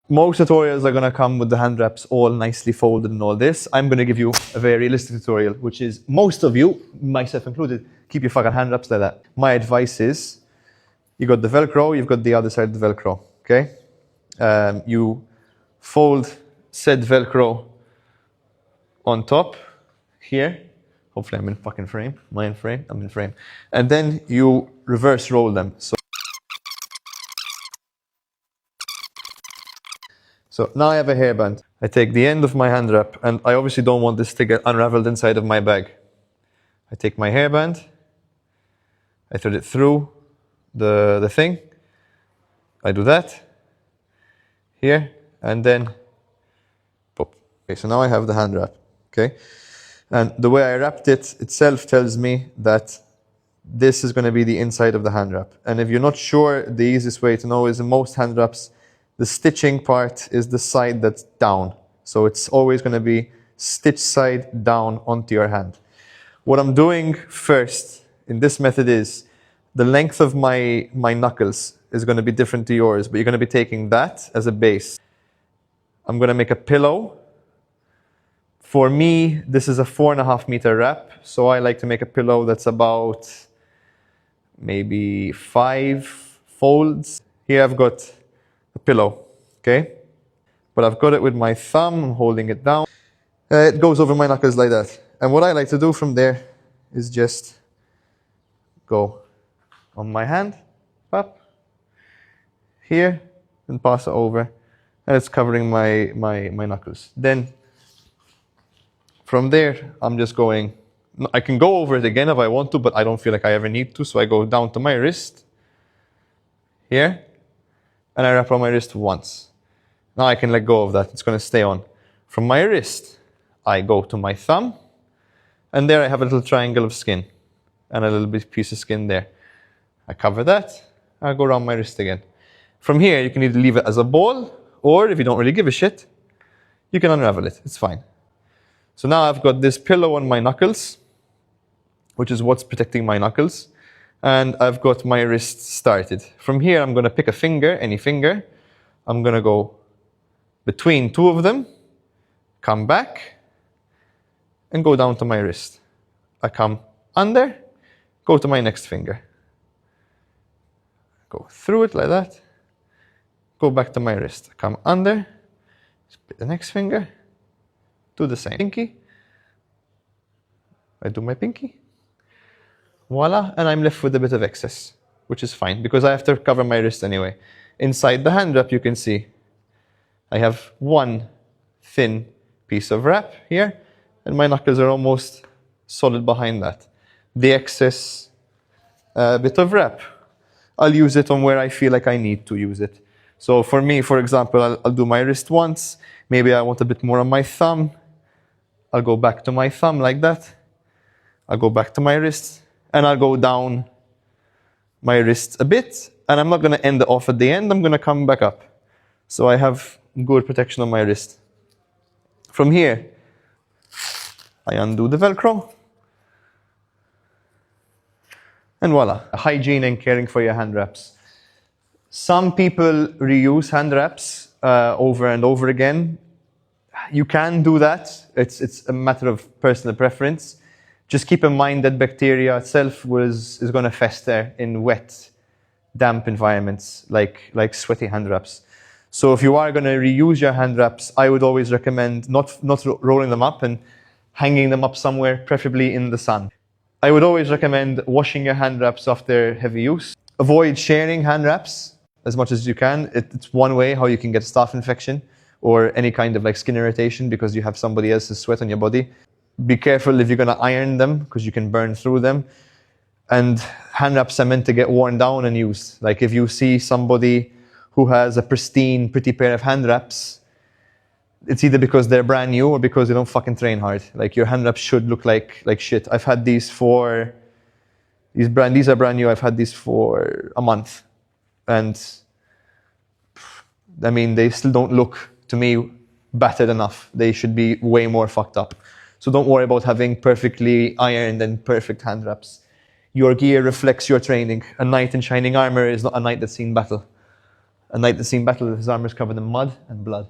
Most tutorials are going to come with the hand wraps all nicely folded and all this. I'm going to give you a very realistic tutorial, which is most of you, myself included, keep your fucking hand wraps like that. My advice is, you got the Velcro, you've got the other side of the Velcro, okay? You fold said Velcro on top here. Hopefully I'm in fucking frame. Am I in frame? I'm in frame. And then you reverse roll them. So now I have a hairband. I take the end of my hand wrap, and I obviously don't want this to get unraveled inside of my bag. I take my hairband, I thread it through the thing. I do that here, and then pop. Okay, so now I have the hand wrap. Okay, and the way I wrapped it itself tells me that this is going to be the inside of the hand wrap. And if you're not sure, the easiest way to know is in most hand wraps, the stitching part is the side that's down. So it's always going to be stitch side down onto your hand. What I'm doing first in this method is the length of my knuckles is going to be different to yours, but you're going to be taking that as a base. I'm going to make a pillow. For me, this is a 4.5 meter wrap, so I like to make a pillow that's about maybe 5 folds. Here I've got a pillow, okay? But I've got it with my thumb, I'm holding it down. It goes over my knuckles like that. And what I like to do from there is just go on my hand, up, here, and pass it over. And it's covering my knuckles. Then, from there, I'm just going, I can go over it again if I want to, but I don't feel like I ever need to, so I go down to my wrist, here, and I wrap around my wrist once. Now I can let go of that, it's going to stay on. From my wrist, I go to my thumb, and there I have a little triangle of skin, and a little bit piece of skin there. I cover that, I go around my wrist again. From here, you can either leave it as a ball, or if you don't really give a shit, you can unravel it, it's fine. So now I've got this pillow on my knuckles, which is what's protecting my knuckles. And I've got my wrist started. From here, I'm going to pick a finger, any finger. I'm going to go between two of them, come back, and go down to my wrist. I come under, go to my next finger. Go through it like that, go back to my wrist. Come under, split the next finger, do the same. Pinky, I do my pinky. Voila, and I'm left with a bit of excess, which is fine, because I have to cover my wrist anyway. Inside the hand wrap, you can see, I have one thin piece of wrap here, and my knuckles are almost solid behind that. The excess bit of wrap, I'll use it on where I feel like I need to use it. So for me, for example, I'll do my wrist once, maybe I want a bit more on my thumb, I'll go back to my thumb like that, I'll go back to my wrist, and I'll go down my wrist a bit, and I'm not going to end it off at the end, I'm going to come back up. So I have good protection on my wrist. From here, I undo the Velcro, and voila. Hygiene and caring for your hand wraps. Some people reuse hand wraps over and over again. You can do that, it's a matter of personal preference. Just keep in mind that bacteria itself is going to fester in wet, damp environments like sweaty hand wraps. So if you are going to reuse your hand wraps, I would always recommend not rolling them up and hanging them up somewhere, preferably in the sun. I would always recommend washing your hand wraps after heavy use. Avoid sharing hand wraps as much as you can. It's one way how you can get a staph infection or any kind of like skin irritation because you have somebody else's sweat on your body. Be careful if you're going to iron them because you can burn through them. And hand wraps are meant to get worn down and used. Like if you see somebody who has a pristine, pretty pair of hand wraps, it's either because they're brand new or because they don't fucking train hard. Like your hand wraps should look like shit. I've had these these are brand new. I've had these for a month. And I mean, they still don't look, to me, battered enough. They should be way more fucked up. So don't worry about having perfectly ironed and perfect hand wraps. Your gear reflects your training. A knight in shining armor is not a knight that's seen battle. A night at the scene battle, his armor is covered in mud and blood.